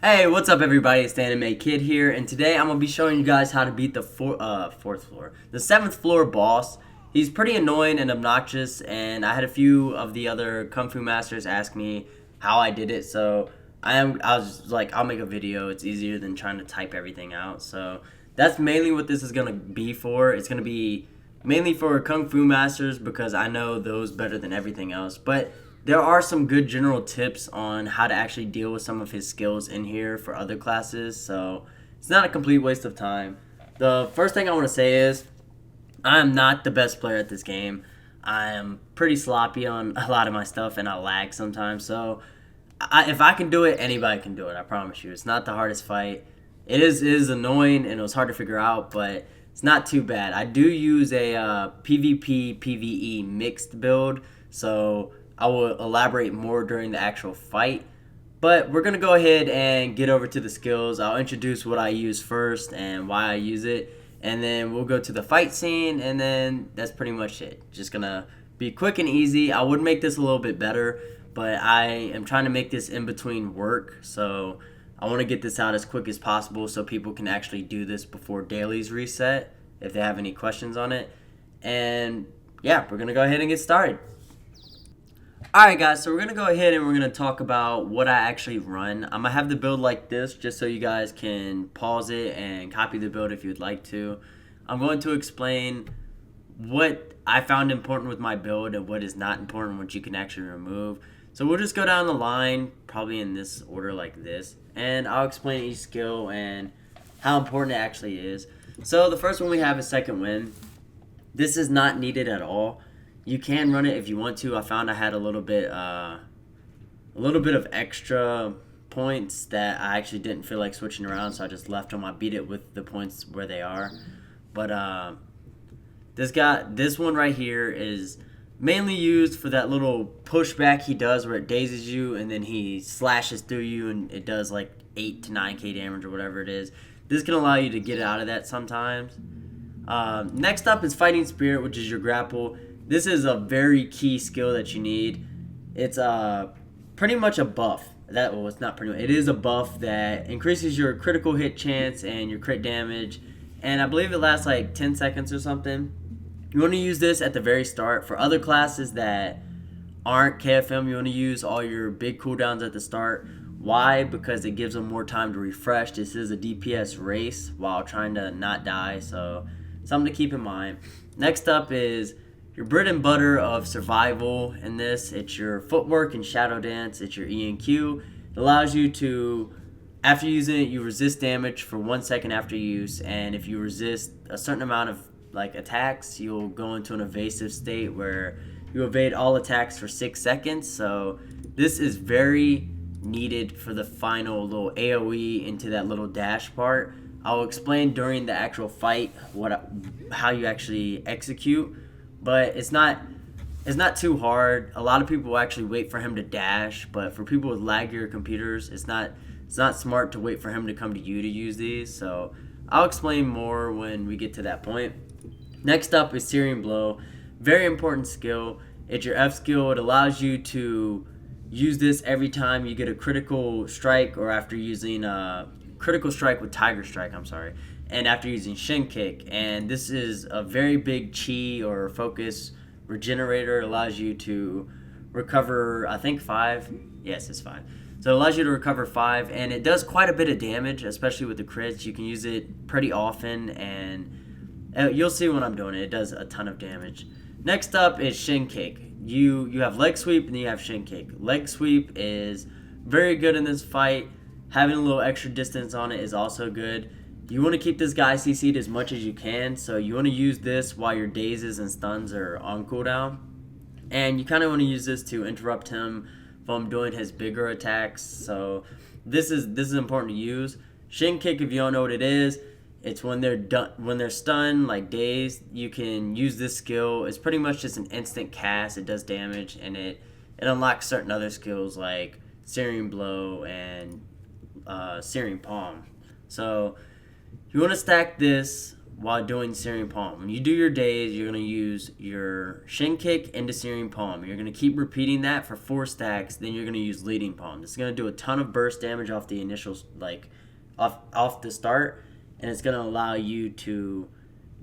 Hey, what's up everybody? It's the Anime Kid here, and today I'm going to be showing you guys how to beat the the 7th floor boss. He's pretty annoying and obnoxious, and I had a few of the other Kung Fu Masters ask me how I did it, so I was like, I'll make a video. It's easier than trying to type everything out, so that's mainly what this is going to be for. It's going to be mainly for Kung Fu Masters because I know those better than everything else, but there are some good general tips on how to actually deal with some of his skills in here for other classes, so it's not a complete waste of time. The first thing I want to say is I am not the best player at this game. I am pretty sloppy on a lot of my stuff and I lag sometimes, so if I can do it, anybody can do it. I promise you. It's not the hardest fight. It is annoying and it was hard to figure out, but it's not too bad. I do use a PvP PvE mixed build, so I will elaborate more during the actual fight. But we're gonna go ahead and get over to the skills. I'll introduce what I use first and why I use it, and then we'll go to the fight scene, and then that's pretty much it. Just gonna be quick and easy. I would make this a little bit better, but I am trying to make this in between work, so I want to get this out as quick as possible so people can actually do this before dailies reset if they have any questions on it. And yeah, we're gonna go ahead and get started. Alright guys, so we're going to go ahead and we're going to talk about what I actually run. I'm going to have the build like this just so you guys can pause it and copy the build if you'd like to. I'm going to explain what I found important with my build and what is not important, what you can actually remove. So we'll just go down the line, probably in this order like this, and I'll explain each skill and how important it actually is. So the first one we have is Second Wind. This is not needed at all. You can run it if you want to. I found I had a little bit of extra points that I actually didn't feel like switching around, so I just left them. I beat it with the points where they are. But this one right here is mainly used for that little pushback he does where it dazes you and then he slashes through you and it does like 8 to 9k damage or whatever it is. This can allow you to get out of that sometimes. Next up is Fighting Spirit, which is your grapple. This is a very key skill that you need. It's pretty much a buff. It's not pretty much. It is a buff that increases your critical hit chance and your crit damage, and I believe it lasts like 10 seconds or something. You want to use this at the very start. For other classes that aren't KFM, you want to use all your big cooldowns at the start. Why? Because it gives them more time to refresh. This is a DPS race while trying to not die, so something to keep in mind. Next up is your bread and butter of survival in this. It's your footwork and shadow dance. It's your E and Q. It allows you to, after using it, you resist damage for 1 second after use, and if you resist a certain amount of like attacks, you'll go into an evasive state where you evade all attacks for 6 seconds. So this is very needed for the final little AoE into that little dash part. I'll explain during the actual fight how you actually execute, but it's not too hard. A lot of people will actually wait for him to dash, but for people with laggier computers, it's not smart to wait for him to come to you to use these. So I'll explain more when we get to that point. Next up is Searing Blow. Very important skill. It's your F skill. It allows you to use this every time you get a critical strike or after using a critical strike with Tiger Strike, and after using Shin Kick. And this is a very big chi or focus regenerator. It allows you to recover, I think 5. Yes, it's 5. So it allows you to recover 5, and it does quite a bit of damage, especially with the crits. You can use it pretty often, and you'll see when I'm doing it. It does a ton of damage. Next up is Shin Kick. You have Leg Sweep and you have Shin Kick. Leg Sweep is very good in this fight. Having a little extra distance on it is also good. You want to keep this guy CC'd as much as you can, so you want to use this while your dazes and stuns are on cooldown. And you kind of want to use this to interrupt him from doing his bigger attacks. So this is important to use. Shin Kick, if you don't know what it is, it's when they're stunned, like dazed. You can use this skill. It's pretty much just an instant cast. It does damage, and it unlocks certain other skills like Searing Blow and Searing Palm. So you want to stack this while doing searing palm. When you do your daze, you're going to use your shin kick into searing palm. You're going to keep repeating that for 4 stacks, then you're going to use leading palm. This is going to do a ton of burst damage off the initial, like, off the start, and it's going to allow you to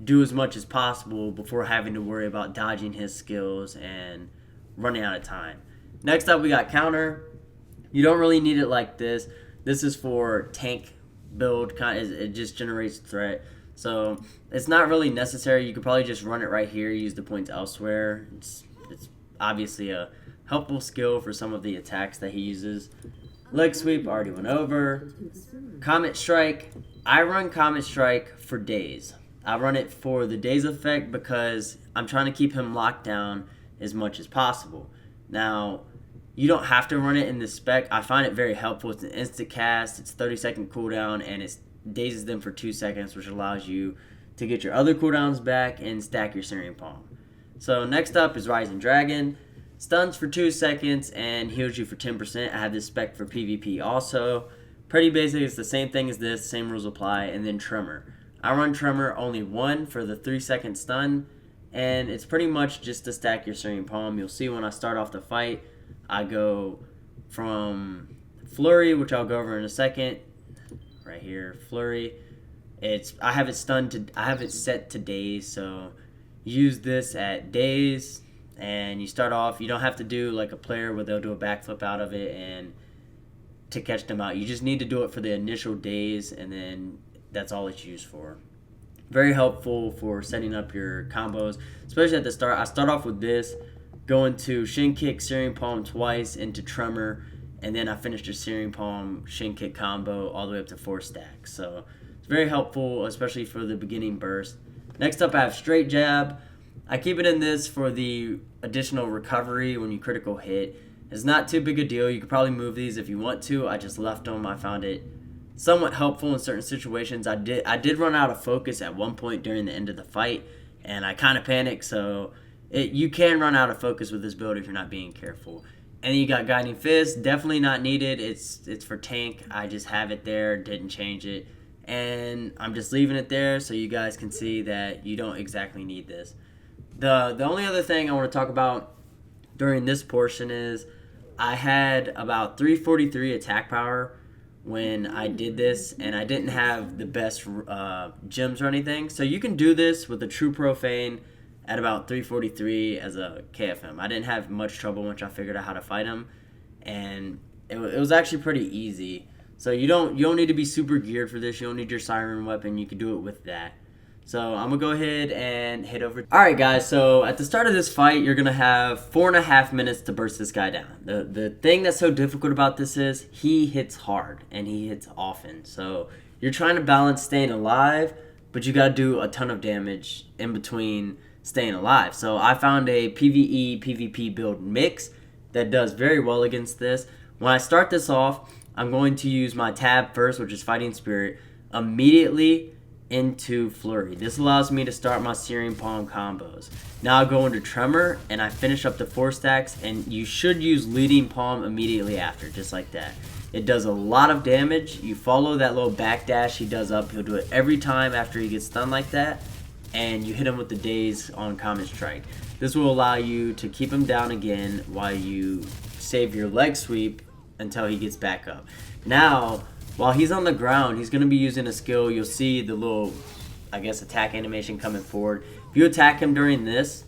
do as much as possible before having to worry about dodging his skills and running out of time. Next up, we got counter. You don't really need it like this. This is for tank build, it just generates threat. So it's not really necessary. You could probably just run it right here, use the points elsewhere. It's obviously a helpful skill for some of the attacks that he uses. Leg sweep, already went over. Comet strike. I run Comet strike for daze. I run it for the daze effect because I'm trying to keep him locked down as much as possible. Now, you don't have to run it in the spec. I find it very helpful. It's an instant cast, it's 30-second cooldown, and it dazes them for 2 seconds, which allows you to get your other cooldowns back and stack your searing palm. So next up is Rising Dragon. Stuns for 2 seconds and heals you for 10%. I have this spec for PvP also. Pretty basic, it's the same thing as this, same rules apply. And then Tremor. I run Tremor only 1 for the 3-second stun, and it's pretty much just to stack your searing palm. You'll see when I start off the fight, I go from Flurry, which I'll go over in a second. Right here, Flurry. I have it set to daze, so use this at daze, and you start off. You don't have to do like a player where they'll do a backflip out of it and to catch them out. You just need to do it for the initial daze, and then that's all it's used for. Very helpful for setting up your combos, especially at the start. I start off with this, going to shin kick, searing palm twice into Tremor, and then I finished a searing palm shin kick combo all the way up to 4 stacks. So it's very helpful, especially for the beginning burst. Next up, I have straight jab. I keep it in this for the additional recovery when you critical hit. It's not too big a deal. You could probably move these if you want to. I just left them. I found it somewhat helpful in certain situations. I did run out of focus at one point during the end of the fight, and I kind of panicked. So you can run out of focus with this build if you're not being careful. And then you got Guiding Fist. Definitely not needed. It's for tank. I just have it there. Didn't change it. And I'm just leaving it there so you guys can see that you don't exactly need this. The only other thing I want to talk about during this portion is I had about 343 attack power when I did this, and I didn't have the best gems or anything. So you can do this with a True Profane at about 343 as a KFM. I didn't have much trouble once I figured out how to fight him, and it was actually pretty easy. So you don't need to be super geared for this. You don't need your siren weapon. You can do it with that. So I'm going to go ahead and hit over. Alright guys, so at the start of this fight, you're going to have 4.5 minutes to burst this guy down. The thing that's so difficult about this is he hits hard and he hits often. So you're trying to balance staying alive, but you got to do a ton of damage in between staying alive. So I found a PvE, PvP build mix that does very well against this. When I start this off, I'm going to use my tab first, which is Fighting Spirit, immediately into Flurry. This allows me to start my Searing Palm combos. Now I go into Tremor and I finish up to 4 stacks, and you should use Leading Palm immediately after, just like that. It does a lot of damage. You follow that little backdash he does up. He'll do it every time after he gets stunned like that, and you hit him with the daze on Comet Strike. This will allow you to keep him down again while you save your leg sweep until he gets back up. Now, while he's on the ground, he's going to be using a skill. You'll see the little, I guess, attack animation coming forward. If you attack him during this,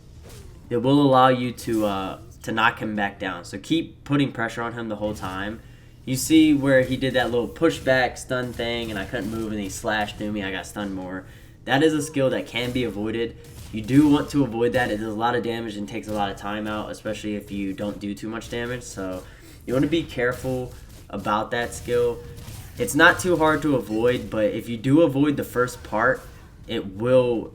it will allow you to knock him back down. So keep putting pressure on him the whole time. You see where he did that little pushback stun thing, and I couldn't move, and he slashed through me. I got stunned more. That is a skill that can be avoided. You do want to avoid that. It does a lot of damage and takes a lot of time out, especially if you don't do too much damage. So you want to be careful about that skill. It's not too hard to avoid, but if you do avoid the first part, it will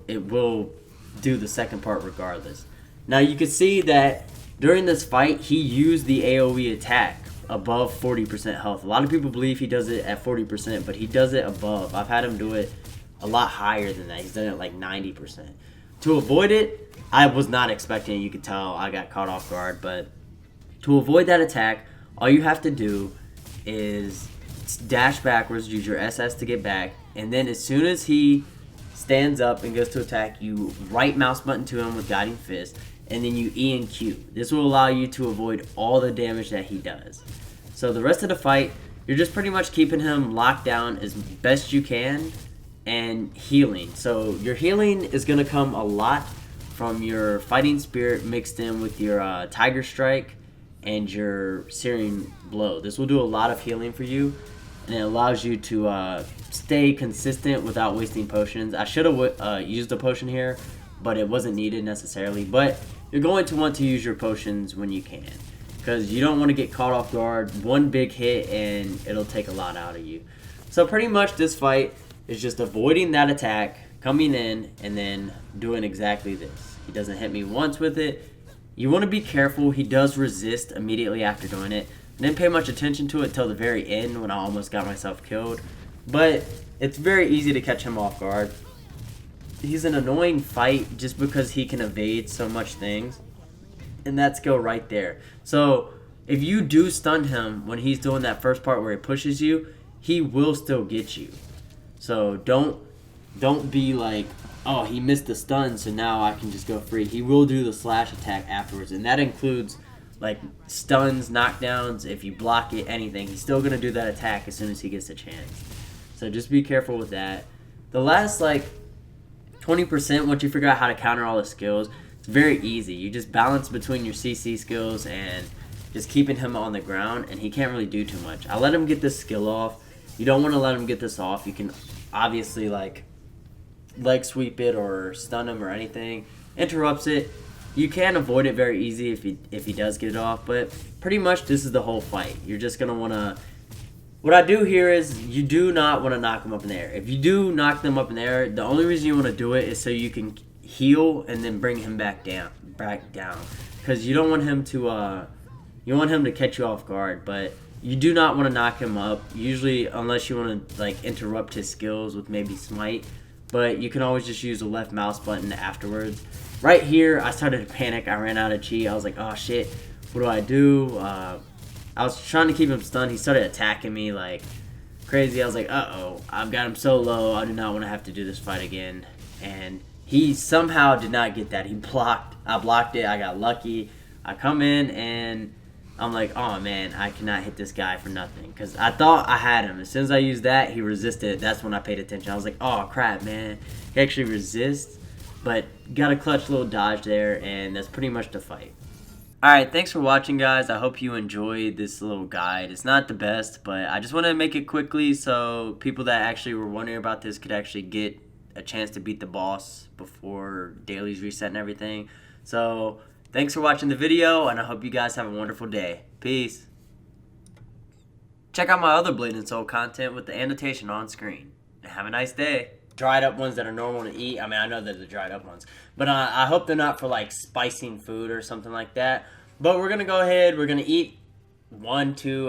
do the second part regardless. Now you can see that during this fight, he used the AoE attack above 40% health. A lot of people believe he does it at 40%, but he does it above. I've had him do it a lot higher than that. He's done it like 90%. To avoid it, I was not expecting it. You could tell I got caught off guard, but to avoid that attack, all you have to do is dash backwards, use your SS to get back, and then as soon as he stands up and goes to attack, you right mouse button to him with guiding fist, and then you E and Q. This will allow you to avoid all the damage that he does. So the rest of the fight, you're just pretty much keeping him locked down as best you can and healing. So your healing is going to come a lot from your fighting spirit mixed in with your tiger strike and your searing blow. This will do a lot of healing for you, and it allows you to stay consistent without wasting potions. I should have used a potion here, but it wasn't needed necessarily. But you're going to want to use your potions when you can, because you don't want to get caught off guard. One big hit and it'll take a lot out of you. So pretty much this fight is just avoiding that attack, coming in, and then doing exactly this. He doesn't hit me once with it. You want to be careful. He does resist immediately after doing it. I didn't pay much attention to it till the very end when I almost got myself killed. But it's very easy to catch him off guard. He's an annoying fight just because he can evade so much things. And that skill right there. So if you do stun him when he's doing that first part where he pushes you, he will still get you. So don't be like, oh, he missed the stun, so now I can just go free. He will do the slash attack afterwards, and that includes like stuns, knockdowns. If you block it, anything, he's still gonna do that attack as soon as he gets a chance. So just be careful with that. The last like 20%, once you figure out how to counter all the skills, it's very easy. You just balance between your CC skills and just keeping him on the ground, and he can't really do too much. I let him get this skill off. You don't want to let him get this off. You can obviously like leg sweep it or stun him or anything. Interrupts it. You can avoid it very easy if he does get it off, but pretty much this is the whole fight. You're just going to want to... What I do here is you do not want to knock them up in the air. If you do knock them up in the air, the only reason you want to do it is so you can heal and then bring him back down. Because you don't want him to... you want him to catch you off guard, but you do not want to knock him up, usually unless you want to like interrupt his skills with maybe smite. But you can always just use the left mouse button afterwards. Right here, I started to panic. I ran out of chi. I was like, oh shit, what do I do? I was trying to keep him stunned. He started attacking me like crazy. I was like, uh-oh, I've got him so low. I do not want to have to do this fight again. And he somehow did not get that. He blocked. I blocked it. I got lucky. I come in and I'm like, oh man, I cannot hit this guy for nothing. Because I thought I had him. As soon as I used that, he resisted. That's when I paid attention. I was like, oh crap, man. He actually resists. But got a clutch little dodge there, and that's pretty much the fight. Alright, thanks for watching, guys. I hope you enjoyed this little guide. It's not the best, but I just want to make it quickly so people that actually were wondering about this could actually get a chance to beat the boss before dailies reset and everything. So thanks for watching the video, and I hope you guys have a wonderful day. Peace. Check out my other Blade and Soul content with the annotation on screen. Have a nice day. Dried up ones that are normal to eat. I mean, I know they're the dried up ones. But I hope they're not for, like, spicing food or something like that. But we're going to go ahead. We're going to eat 1, 2...